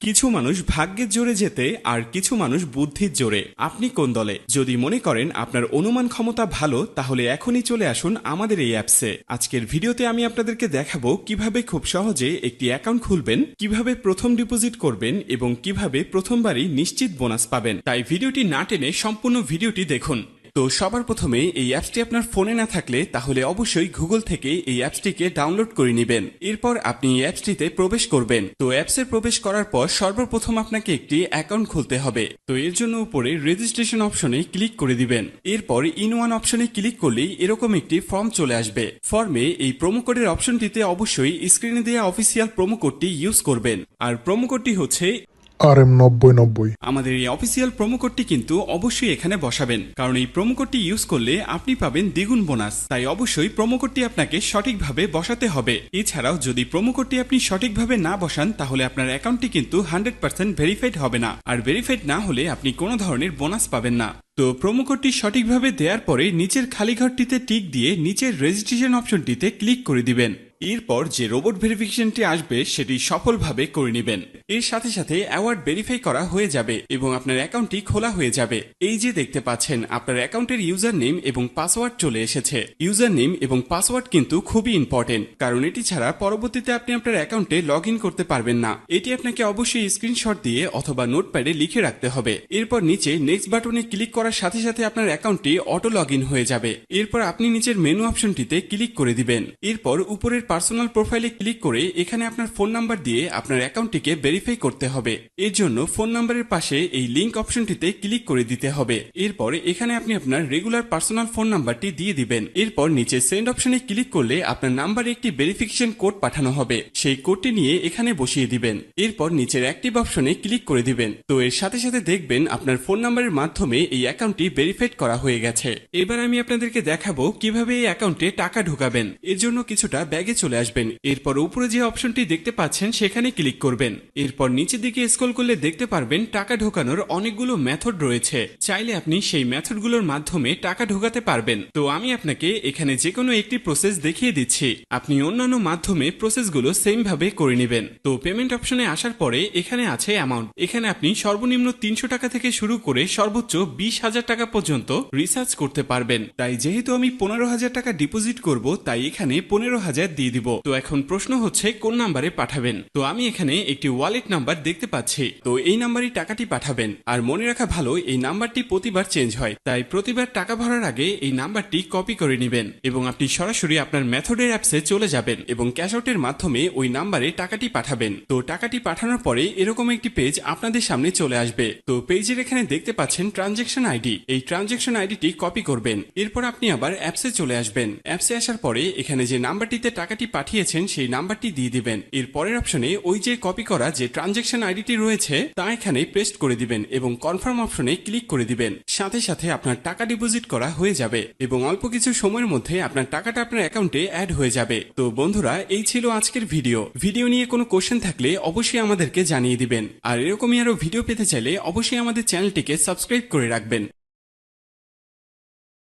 কিছু মানুষ ভাগ্যের জোরে জেতে আর কিছু মানুষ বুদ্ধির জোরে। আপনি কোন দলে? যদি মনে করেন আপনার অনুমান ক্ষমতা ভালো, তাহলে এখনই চলে আসুন আমাদের এই অ্যাপসে। আজকের ভিডিওতে আমি আপনাদেরকে দেখাবো কিভাবে খুব সহজে একটি অ্যাকাউন্ট খুলবেন, কিভাবে প্রথম ডিপোজিট করবেন এবং কিভাবে প্রথমবারই নিশ্চিত বোনাস পাবেন। তাই ভিডিওটি না টেনে সম্পূর্ণ ভিডিওটি দেখুন। তো সবার প্রথমে এই অ্যাপসটি আপনার ফোনে না থাকলে তাহলে অবশ্যই গুগল থেকে এই অ্যাপসটিকে ডাউনলোড করে নেবেন। এরপর আপনি এই অ্যাপসটিতে প্রবেশ করবেন। তো অ্যাপসে প্রবেশ করার পর সর্বপ্রথম আপনাকে একটি অ্যাকাউন্ট খুলতে হবে। তো এর জন্য উপরে রেজিস্ট্রেশন অপশনে ক্লিক করে দিবেন। এরপর ইন ওয়ান অপশনে ক্লিক করলেই এরকম একটি ফর্ম চলে আসবে। ফর্মে এই প্রোমো কোডের অপশনটিতে অবশ্যই স্ক্রিনে দেওয়া অফিসিয়াল প্রোমো কোডটি ইউজ করবেন। আর প্রোমো কোডটি হচ্ছে RM9090। আমাদের এই অফিসিয়াল প্রোমো কোডটি কিন্তু অবশ্যই এখানে বসাবেন, কারণ এই প্রোমো কোডটি ইউজ করলে আপনি পাবেন দ্বিগুণ বোনাস। তাই অবশ্যই প্রোমো কোডটি আপনাকে সঠিকভাবে বসাতে হবে। এছাড়াও যদি প্রোমো কোডটি আপনি সঠিকভাবে না বসান তাহলে আপনার অ্যাকাউন্টটি কিন্তু 100% ভেরিফাইড হবে না, আর ভেরিফাইড না হলে আপনি কোনো ধরনের বোনাস পাবেন না। তো প্রোমো কোডটি সঠিকভাবে দেওয়ার পরে নিচের খালি ঘরটিতে টিক দিয়ে নিচের রেজিস্ট্রেশন অপশনটিতে ক্লিক করে দিবেন। এরপর যে রোবট ভেরিফিকেশনটি আসবে সেটি সফলভাবে করে নেবেন। এর সাথে সাথে অ্যাওয়ার্ড ভেরিফাই করা হয়ে যাবে এবং আপনার অ্যাকাউন্টটি খোলা হয়ে যাবে। এই যে দেখতে পাচ্ছেন আপনার অ্যাকাউন্টের ইউজার নেম এবং পাসওয়ার্ড চলে এসেছে। ইউজার নেম এবং পাসওয়ার্ড কিন্তু খুবই ইম্পর্টেন্ট, কারণ এটি ছাড়া পরবর্তীতে আপনি আপনার অ্যাকাউন্টে লগ ইন করতে পারবেন না। এটি আপনাকে অবশ্যই স্ক্রিনশট দিয়ে অথবা নোটপ্যাডে লিখে রাখতে হবে। এরপর নিচে নেক্সট বাটনে ক্লিক করার সাথে সাথে আপনার অ্যাকাউন্টটি অটো লগ ইন হয়ে যাবে। এরপর আপনি নিচের মেনু অপশনটিতে ক্লিক করে দিবেন। এরপর উপরের পার্সোনাল প্রোফাইলে ক্লিক করে এখানে আপনার ফোন নাম্বার দিয়ে আপনার অ্যাকাউন্টটিকে ভেরিফাই করতে হবে। এর জন্য ফোন নাম্বারের পাশে এই লিংক অপশনটিতে ক্লিক করে দিতে হবে। এরপর এখানে আপনি আপনার রেগুলার পার্সোনাল ফোন নাম্বারটি দিয়ে দিবেন। এরপর নিচে সেন্ড অপশনে ক্লিক করলে আপনার নাম্বারে একটি ভেরিফিকেশন কোড পাঠানো হবে। সেই কোডটি নিয়ে এখানে বসিয়ে দিবেন। এরপর নিচের অ্যাক্টিভ অপশনে ক্লিক করে দিবেন। তো এর সাথে সাথে দেখবেন আপনার ফোন নাম্বারের মাধ্যমে এই অ্যাকাউন্টটি ভেরিফাইড করা হয়ে গেছে। এবার আমি আপনাদেরকে দেখাবো কিভাবে এই অ্যাকাউন্টে টাকা ঢোকাবেন। এর জন্য কিছুটা ব্যাগে চলে আসবেন। এরপর উপরে যে অপশনটি দেখতে পাচ্ছেন সেখানে ক্লিক করবেন। এরপর নিচের দিকে স্ক্রল করলে দেখতে পারবেন টাকা ঢোকানোর অনেকগুলো মেথড রয়েছে। চাইলে আপনি সেই মেথডগুলোর মাধ্যমে টাকা ঢোকাতে পারবেন। তো আমি আপনাকে এখানে যে কোনো একটি প্রসেস দেখিয়ে দিচ্ছি, আপনি অন্যান্য মাধ্যমে প্রসেসগুলো সেম ভাবে করে নেবেন। তো পেমেন্ট অপশনে আসার পরে এখানে আছে অ্যামাউন্ট। এখানে আপনি সর্বনিম্ন 300 টাকা থেকে শুরু করে সর্বোচ্চ 20,000 টাকা পর্যন্ত রিচার্জ করতে পারবেন। তাই যেহেতু আমি 15,000 টাকা ডিপোজিট করব, তাই এখানে 15,000 দিয়ে দিব। তো এখন প্রশ্ন হচ্ছে কোন নাম্বারে পাঠাবেন। তো আমি এখানে একটি ওয়ালেট নাম্বার দেখতে পাচ্ছি। তো এই নাম্বারই টাকাটি পাঠাবেন। আর মনে রাখা ভালো, এই নাম্বারটি প্রতিবার চেঞ্জ হয়, তাই প্রতিবার টাকা ভরার আগে এই নাম্বারটি কপি করে নেবেন এবং আপনি সরাসরি আপনার মেথডের অ্যাপসে চলে যাবেন এবং ক্যাশ আউটের মাধ্যমে ওই নাম্বারে টাকাটি পাঠাবেন। তো টাকাটি পাঠানোর পরে এরকম একটি পেজ আপনাদের সামনে চলে আসবে। তো পেজের এখানে দেখতে পাচ্ছেন ট্রানজেকশন আইডি। এই ট্রানজেকশন আইডিটি কপি করবেন। এরপর আপনি আবার অ্যাপসে চলে আসবেন। অ্যাপসে আসার পরে এখানে যে নাম্বারটিতে টাকাটি পাঠিয়েছেন সেই নাম্বারটি দিয়ে দিবেন। এর পরের অপশনে ওই যে কপি করা যে ট্রানজেকশন আইডিটি রয়েছে তা এখানে পেস্ট করে দিবেন এবং কনফার্ম অপশনে ক্লিক করে দিবেন। সাথে সাথে আপনার টাকা ডিপোজিট করা হয়ে যাবে এবং অল্প কিছু সময়ের মধ্যে আপনার টাকাটা আপনার অ্যাকাউন্টে অ্যাড হয়ে যাবে। তো বন্ধুরা, এই ছিল আজকের ভিডিও নিয়ে কোনো কোশ্চেন থাকলে অবশ্যই আমাদেরকে জানিয়ে দিবেন। আর এরকমই আরো ভিডিও পেতে চাইলে অবশ্যই আমাদের চ্যানেলটিকে সাবস্ক্রাইব করে রাখবেন।